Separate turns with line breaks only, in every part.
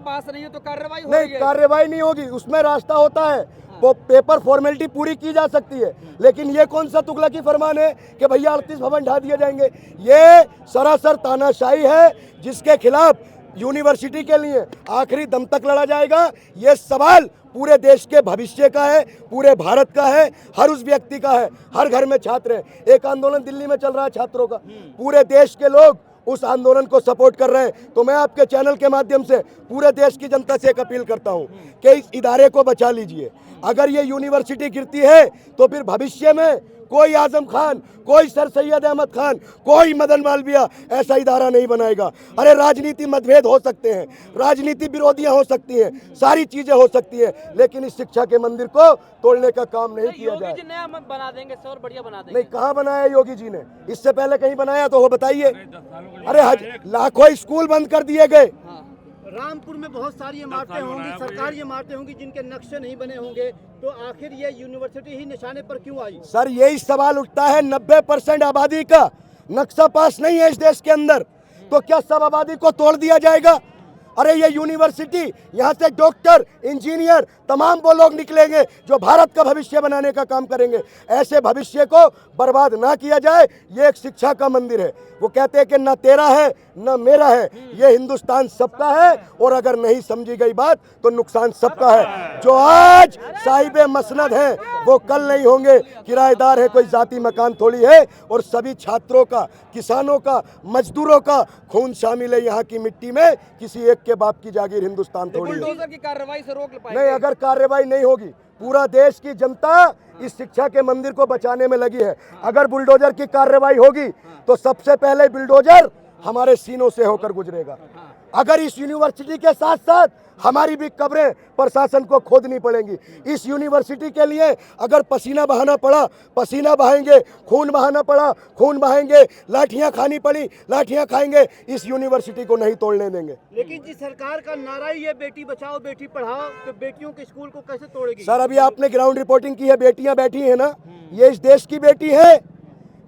पास नहीं हो तो कार्रवाई
नहीं, कार्रवाई नहीं होगी, उसमें रास्ता होता है, वो पेपर फॉर्मेलिटी पूरी की जा सकती है। लेकिन ये कौन सा तुगलकी फरमान है कि भैया 38 भवन ढा दिए जाएंगे? ये सरासर तानाशाही है, जिसके खिलाफ यूनिवर्सिटी के लिए आखिरी दम तक लड़ा जाएगा। ये सवाल पूरे देश के भविष्य का है, पूरे भारत का है, हर उस व्यक्ति का है। हर घर में छात्र हैं। एक आंदोलन दिल्ली में चल रहा है छात्रों का, पूरे देश के लोग उस आंदोलन को सपोर्ट कर रहे हैं। तो मैं आपके चैनल के माध्यम से पूरे देश की जनता से एक अपील करता हूं कि इस इदारे को बचा लीजिए। अगर ये यूनिवर्सिटी गिरती है तो फिर भविष्य में कोई आजम खान, कोई सर सैयद अहमद खान, कोई मदन मालविया ऐसा इदारा नहीं बनाएगा। अरे राजनीति मतभेद हो सकते हैं, राजनीति विरोधियां हो सकती हैं, सारी चीजें हो सकती हैं, लेकिन इस शिक्षा के मंदिर को तोड़ने का काम नहीं किया जाए।
योगी जी नया बना देंगे, और बढ़िया बना देंगे।
नहीं, कहाँ बनाया योगी जी ने? इससे पहले कहीं बनाया तो वो बताइए। अरे लाखों स्कूल बंद कर दिए गए।
रामपुर में बहुत सारी इमारतें होंगी, सरकारी इमारतें होंगी जिनके नक्शे नहीं बने होंगे, तो आखिर ये यूनिवर्सिटी ही निशाने पर क्यों आई?
सर, यही सवाल उठता है। 90% आबादी का नक्शा पास नहीं है इस देश के अंदर, तो क्या सब आबादी को तोड़ दिया जाएगा? अरे ये यूनिवर्सिटी, यहाँ से डॉक्टर, इंजीनियर, तमाम वो लोग निकलेंगे जो भारत का भविष्य बनाने का काम करेंगे। ऐसे भविष्य को बर्बाद ना किया जाए। ये एक शिक्षा का मंदिर है। वो कहते हैं कि ना तेरा है ना मेरा है, ये हिंदुस्तान सबका है, और अगर नहीं समझी गई बात तो नुकसान सबका है। जो आज साहिबे मसनद हैं वो कल नहीं होंगे। किराएदार है, कोई जाति मकान थोड़ी है। और सभी छात्रों का, किसानों का, मजदूरों का खून शामिल है यहाँ की मिट्टी में। किसी एक के बाप की जागीर हिंदुस्तान थोड़ी है।
बुलडोजर की कार्रवाई से रोक पाएंगे?
नहीं, अगर कार्रवाई नहीं होगी, पूरा देश की जनता इस शिक्षा के मंदिर को बचाने में लगी है। अगर बुलडोजर की कार्रवाई होगी तो सबसे पहले बुलडोजर हमारे सीनों से होकर गुजरेगा। अगर इस यूनिवर्सिटी के साथ साथ हमारी भी कब्रें प्रशासन को खोदनी पड़ेंगी। इस यूनिवर्सिटी के लिए अगर पसीना बहाना पड़ा, पसीना बहाएंगे, खून बहाना पड़ा, खून बहाएंगे, लाठियां खानी पड़ी, लाठियां खाएंगे। इस यूनिवर्सिटी को नहीं तोड़ने देंगे।
लेकिन जिस सरकार का नारा ही है बेटी बचाओ बेटी पढ़ाओ, तो बेटियों के स्कूल को कैसे तोड़ेगी?
सर, अभी आपने ग्राउंड रिपोर्टिंग की है, बेटियां बैठी है ना, ये इस देश की बेटी है।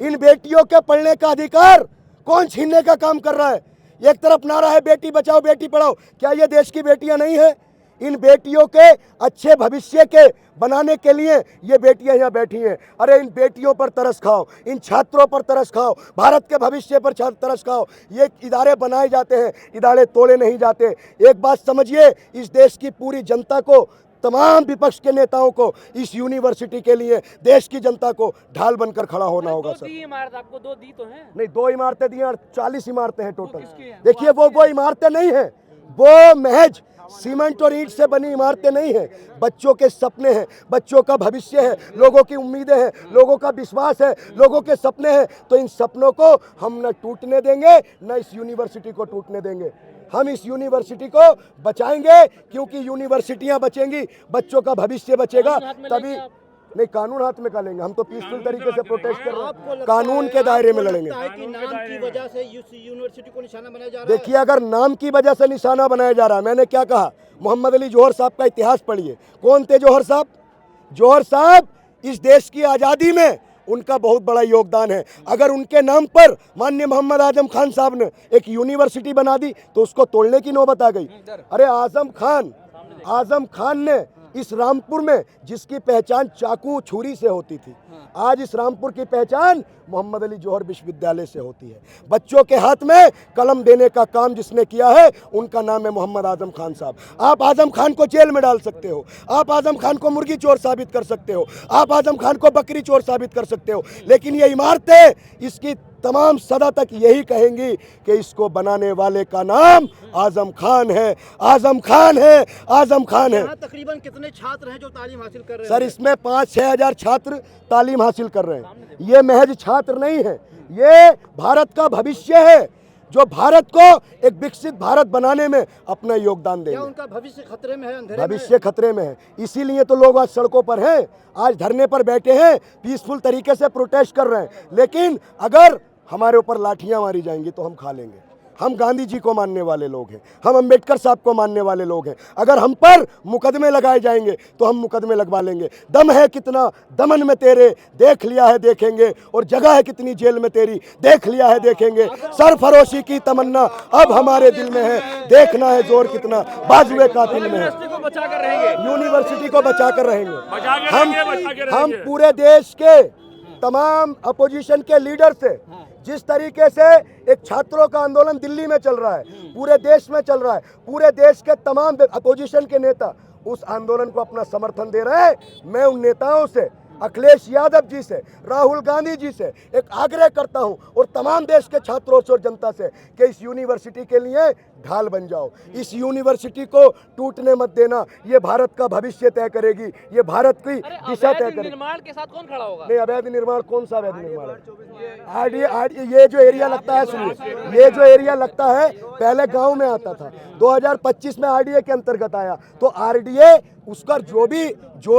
इन बेटियों के पढ़ने का अधिकार कौन छीनने का काम कर रहा है? एक तरफ नारा है बेटी बचाओ बेटी पढ़ाओ, क्या ये देश की बेटियां नहीं है? इन बेटियों के अच्छे भविष्य के बनाने के लिए ये बेटियां यहाँ बैठी हैं। अरे इन बेटियों पर तरस खाओ, इन छात्रों पर तरस खाओ, भारत के भविष्य पर तरस खाओ। ये इदारे बनाए जाते हैं, इदारे तोड़े नहीं जाते। एक बात समझिए, इस देश की पूरी जनता को, तमाम विपक्ष के नेताओं को इस यूनिवर्सिटी के लिए, देश की जनता को ढाल बनकर खड़ा होना होगा। सर,
इमारत आपको दो दी तो है?
नहीं, 2 इमारतें दी हैं, 40 इमारतें हैं टोटल। देखिए, वो इमारतें नहीं हैं, वो महज सीमेंट और ईंट से बनी इमारतें नहीं हैं। बच्चों के सपने हैं, बच्चों का भविष्य है, लोगों की उम्मीदें हैं, लोगों का विश्वास है, लोगों के सपने हैं। तो इन सपनों को हम न टूटने देंगे, न इस यूनिवर्सिटी को टूटने देंगे। हम इस यूनिवर्सिटी को बचाएंगे, क्योंकि यूनिवर्सिटियां बचेंगी, बच्चों का भविष्य बचेगा। तभी नहीं, कानून हाथ में का लेंगे। हम तो पीसफुल तरीके से प्रोटेस्ट कर रहे हैं, कानून के दायरे में लड़ेंगे।
कि नाम की वजह से यूनिवर्सिटी को निशाना बनाया जा रहा है?
देखिए, अगर नाम की वजह से निशाना बनाया जा रहा है, मैंने क्या कहा, मोहम्मद अली जौहर साहब का इतिहास पढ़िए। कौन थे जौहर साहब? जौहर साहब इस देश की आज़ादी में उनका बहुत बड़ा योगदान है। अगर उनके नाम पर माननीय मोहम्मद आजम खान साहब ने एक यूनिवर्सिटी बना दी तो उसको तोड़ने की नौबत आ गई। अरे आजम खान ने इस रामपुर में, जिसकी पहचान चाकू छुरी से होती थी, आज इस रामपुर की पहचान मोहम्मद अली जौहर विश्वविद्यालय से होती है। बच्चों के हाथ में कलम देने का काम जिसने किया है, उनका नाम है मोहम्मद आजम खान साहब। आप आजम खान को जेल में डाल सकते हो, आप आजम खान को मुर्गी चोर साबित कर सकते हो, आप आजम खान को बकरी चोर साबित कर सकते हो, लेकिन ये इमारतें, इसकी तमाम सदा तक यही कहेंगी कि इसको बनाने वाले का नाम आजम खान है, आजम खान है, आजम खान है।
तकरीबन कितने छात्र हैं जो तालीम हासिल कर रहे हैं?
सर, इसमें 5-6 हजार छात्र तालीम हासिल कर रहे हैं। ये महज छात्र नहीं है, ये भारत का भविष्य है, जो भारत को एक विकसित भारत बनाने में अपना योगदान देंगे।
क्या उनका भविष्य खतरे में है?
भविष्य खतरे में है, इसीलिए तो लोग आज सड़कों पर हैं, आज धरने पर बैठे हैं, पीसफुल तरीके से प्रोटेस्ट कर रहे हैं। लेकिन अगर हमारे ऊपर लाठियां मारी जाएंगी तो हम खा लेंगे। हम गांधी जी को मानने वाले लोग हैं, हम अंबेडकर साहब को मानने वाले लोग हैं। अगर हम पर मुकदमे लगाए जाएंगे तो हम मुकदमे लगवा लेंगे। दम है कितना दमन में तेरे, देख लिया है देखेंगे, और जगह है कितनी जेल में तेरी, देख लिया है देखेंगे। सरफरोशी की तमन्ना अब हमारे दिल में है, देखना है जोर कितना बाजुए कातिल में है।
यूनिवर्सिटी को बचा कर रहेंगे,
यूनिवर्सिटी को बचा कर रहेंगे।
बचा के रहेंगे।
हम पूरे देश के तमाम अपोजिशन के लीडर से, जिस तरीके से एक छात्रों का आंदोलन दिल्ली में चल रहा है, पूरे देश में चल रहा है, पूरे देश के तमाम अपोजिशन के नेता उस आंदोलन को अपना समर्थन दे रहे हैं। मैं उन नेताओं से, अखिलेश यादव जी से, राहुल गांधी जी से एक आग्रह करता हूं, और तमाम देश के छात्रों से और जनता से, कि इस यूनिवर्सिटी के लिए ढाल बन जाओ। इस यूनिवर्सिटी को टूटने मत देना। ये भारत का भविष्य तय करेगी, ये भारत की दिशा तय करेगी।
निर्माण के साथ कौन खड़ा होगा?
नहीं, अवैध निर्माण कौन सा अवैध निर्माण है? ये जो एरिया लगता है, सुनिए, ये जो एरिया लगता है पहले गांव में आता था, 2025 में आरडीए के अंतर्गत आया। तो आरडीए उसका जो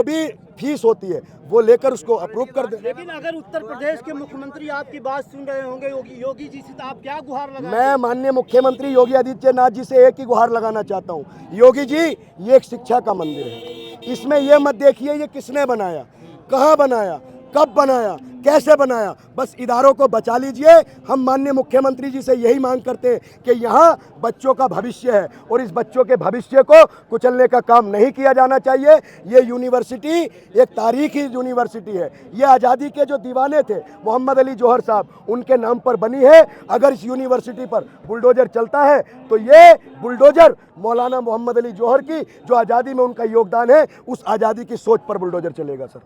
भी फीस होती है वो लेकर उसको अप्रूव कर दे।
लेकिन अगर उत्तर प्रदेश के मुख्यमंत्री आपकी बात सुन रहे होंगे योगी जी से, तो आप क्या गुहार लगा?
मैं माननीय मुख्यमंत्री योगी आदित्यनाथ जी से एक ही गुहार लगाना चाहता हूँ। योगी जी, ये एक शिक्षा का मंदिर है, इसमें ये मत देखिए ये किसने बनाया, कहाँ बनाया, कब बनाया, कैसे बनाया, बस इदारों को बचा लीजिए। हम माननीय मुख्यमंत्री जी से यही मांग करते हैं कि यहाँ बच्चों का भविष्य है, और इस बच्चों के भविष्य को कुचलने का काम नहीं किया जाना चाहिए। ये यूनिवर्सिटी एक तारीखी यूनिवर्सिटी है। ये आज़ादी के जो दीवाने थे मोहम्मद अली जौहर साहब, उनके नाम पर बनी है। अगर इस यूनिवर्सिटी पर बुलडोजर चलता है तो ये बुलडोजर मौलाना मोहम्मद अली जौहर की जो आज़ादी में उनका योगदान है, उस आज़ादी की सोच पर बुलडोजर चलेगा सर।